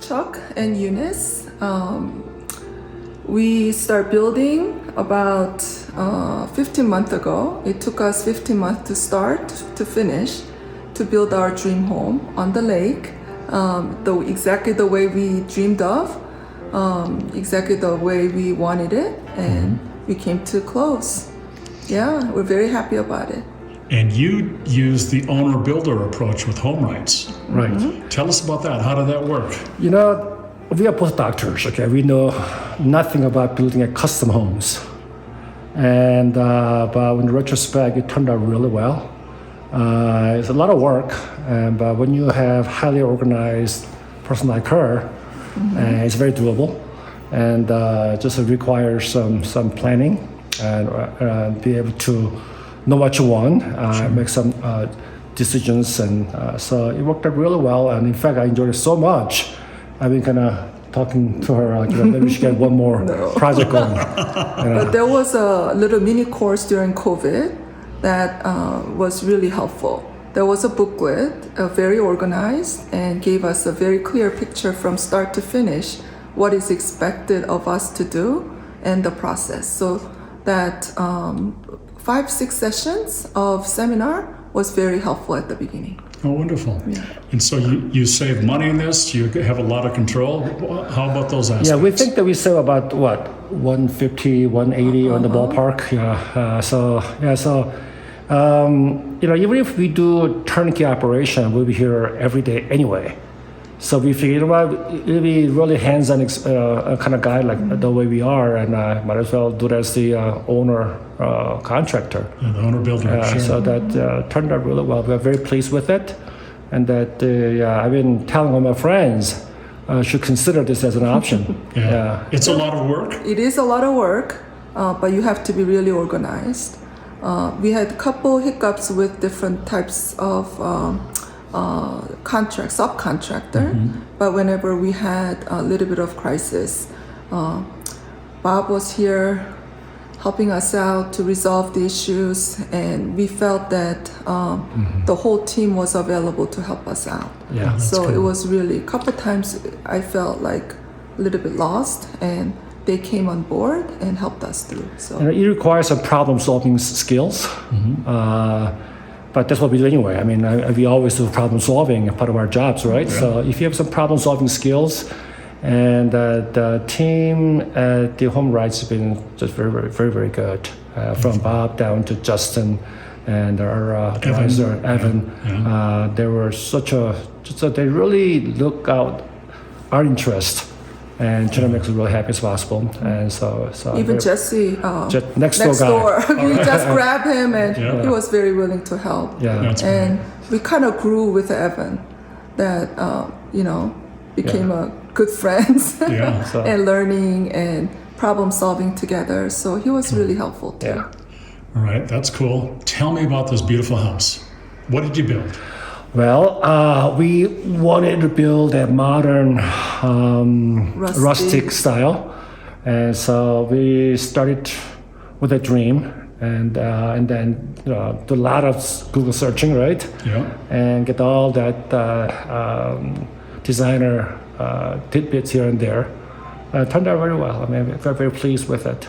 Chuck and Eunice. We start building about 15 months ago. It took us 15 months to start to finish to build our dream home on the lake, exactly the way we dreamed of, exactly the way we wanted it, and we came to close. Yeah, we're very happy about it. And you use the owner-builder approach with HomeWrights. Right. Tell us about that. How did that work? You know, we are both doctors, okay? We know nothing about building a custom homes. And but in retrospect, it turned out really well. It's a lot of work, but when you have highly organized person like her, it's very doable, and just requires some planning and be able to know what you want, make some decisions, and so it worked out really well. And in fact, I enjoyed it so much. I've been kind of talking to her, like, maybe we should get one more project going. But there was a little mini course during COVID that was really helpful. There was a booklet, very organized, and gave us a very clear picture from start to finish, what is expected of us to do and the process. So that 5-6 sessions of seminar was very helpful at the beginning. Oh, wonderful. Yeah. And so you save money in this? You have a lot of control? How about those aspects? Yeah, we think that we save about, what, 150, 180 on the ballpark. You know, even if we do turnkey operation, we'll be here every day anyway. So we figured, well, it'll be really hands-on kind of guy like the way we are, and might as well do it as the owner contractor. Yeah, the owner-builder, sure. So that turned out really well. We're very pleased with it, and that I've been telling all my friends should consider this as an option. It's a lot of work. It is a lot of work, but you have to be really organized. We had a couple hiccups with different types of subcontractor, but whenever we had a little bit of crisis, Bob was here helping us out to resolve the issues, and we felt that the whole team was available to help us out. Yeah, so cool. it was really a couple times I felt like a little bit lost, and they came on board and helped us through. So And it requires some problem-solving skills. But that's what we do anyway. I mean, we always do problem solving, part of our jobs, right? Yeah. So if you have some problem solving skills, and the team at the HomeWrights has been just very good, from Bob down to Justin and our advisor Evan. They were they really look out our interest and try to make us really happy as possible. And so even Jesse, next door guy. we just grabbed him, and he was very willing to help. That's and we kind of grew with Evan, that became a good friends, and learning and problem solving together. So he was really helpful too. Yeah. All right, that's cool. Tell me about this beautiful house. What did you build? Well, we wanted to build a modern rustic style, and so we started with a dream, and then do a lot of Google searching, right? Yeah. And get all that designer tidbits here and there. Turned out very well. I mean, we're very pleased with it.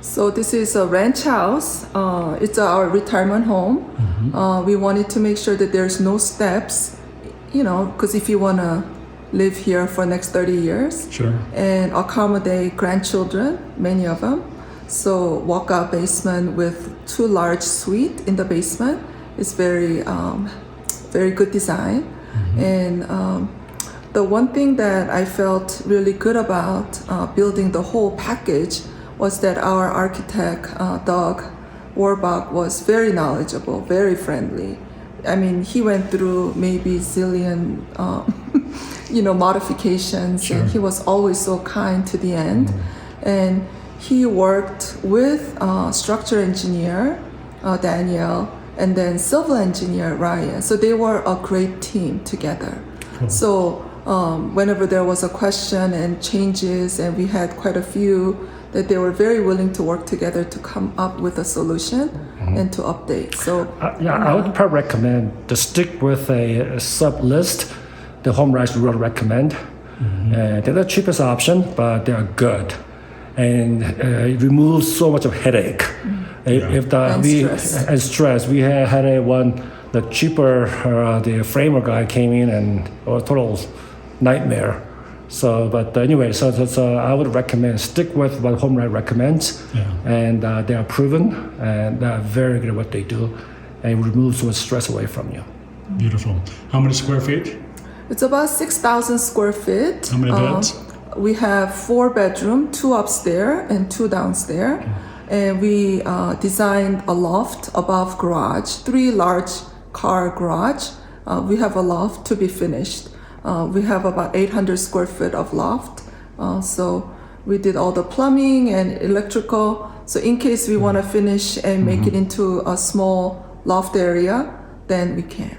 So this is a ranch house. It's our retirement home. We wanted to make sure that there's no steps, because if you want to live here for the next 30 years and accommodate grandchildren, many of them. So walkout basement with 2 large suites in the basement is very good design. And the one thing that I felt really good about building the whole package was that our architect, Doug Warbach, was very knowledgeable, very friendly. I mean, he went through maybe zillion, modifications, and he was always so kind to the end. And he worked with structure engineer, Danielle, and then civil engineer, Ryan. So they were a great team together. So whenever there was a question and changes, and we had quite a few, that they were very willing to work together to come up with a solution and to update. So I would probably recommend to stick with a sub list. The HomeWrights would recommend, They're the cheapest option, but they are good. And it removes so much of headache. If And stress. We had the cheaper the framer guy came in and it was a total nightmare. So, but anyway, so I would recommend stick with what HomeWright recommends, and they are proven and they are very good at what they do, and it removes so much stress away from you. Beautiful. How many square feet? It's about 6,000 square feet. How many beds? We have 4 bedrooms, 2 upstairs and 2 downstairs. And we designed a loft above garage, 3 large car garage. We have a loft to be finished. We have about 800 square feet of loft. So we did all the plumbing and electrical. So in case we want to finish and make it into a small loft area, then we can.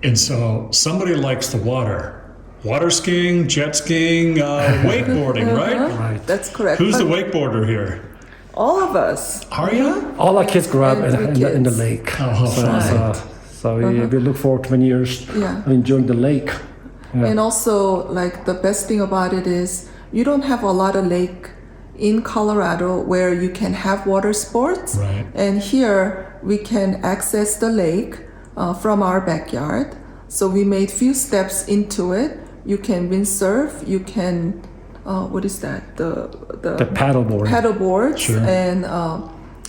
And so somebody likes the water skiing, jet skiing, wakeboarding, right? Right. That's correct. Who's the wakeboarder here? All of us. Are you? All our kids grew up And in the kids. lake. Oh, how fun. So we look forward to many years enjoying the lake. And also, like, the best thing about it is you don't have a lot of lake in Colorado where you can have water sports. Right. And here we can access the lake from our backyard. So we made few steps into it. You can windsurf. You can, what is that? The paddleboard. Paddleboards. Sure. And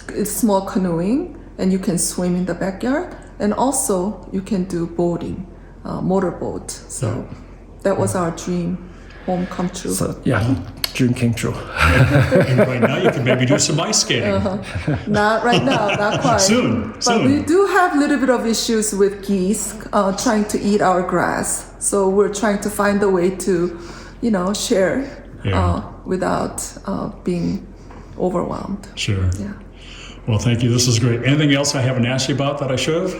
it's small canoeing. And you can swim in the backyard. And also you can do boating, motorboat. So that was our dream home come true. So dream came true. And right now you can maybe do some ice skating. Not right now, not quite. Soon. But we do have a little bit of issues with geese trying to eat our grass. So we're trying to find a way to, share without being overwhelmed. Sure. Yeah. Well, thank you. This is great. Anything else I haven't asked you about that I should have?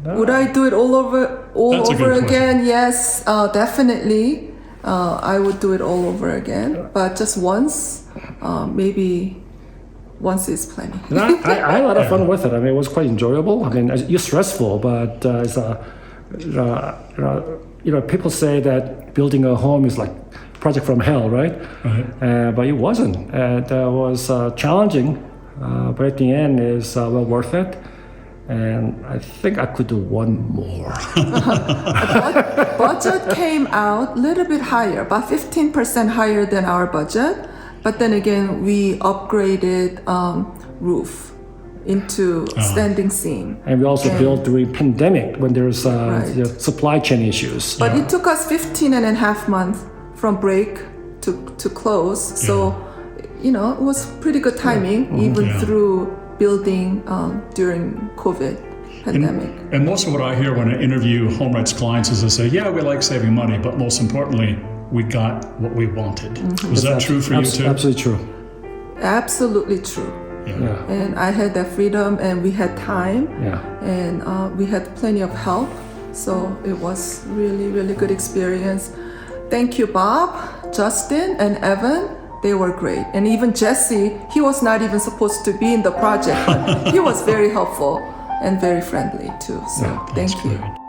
Would I do it all That's a good over question. again? Yes, definitely. I would do it all over again, but just once, maybe once is plenty. I had a lot of fun with it. I mean, it was quite enjoyable. I mean, it's stressful, but it's people say that building a home is like a project from hell, right? Right. But it wasn't. It was challenging, but at the end, it's well worth it. And I think I could do one more. Budget came out a little bit higher, about 15% higher than our budget. But then again, we upgraded roof into standing seam. And we also built during pandemic when there's Right. supply chain issues. But it took us 15 and a half months from break to close. So, it was pretty good timing, even through building during COVID pandemic. And most of what I hear when I interview HomeWrights clients is they say, we like saving money, but most importantly, we got what we wanted. Was that true for you too? Absolutely true. Absolutely true. Yeah. And I had that freedom, and we had time, and we had plenty of help. So it was really, really good experience. Thank you, Bob, Justin, and Evan. They were great. And even Jesse, he was not even supposed to be in the project, but he was very helpful and very friendly too. So thank you. Great.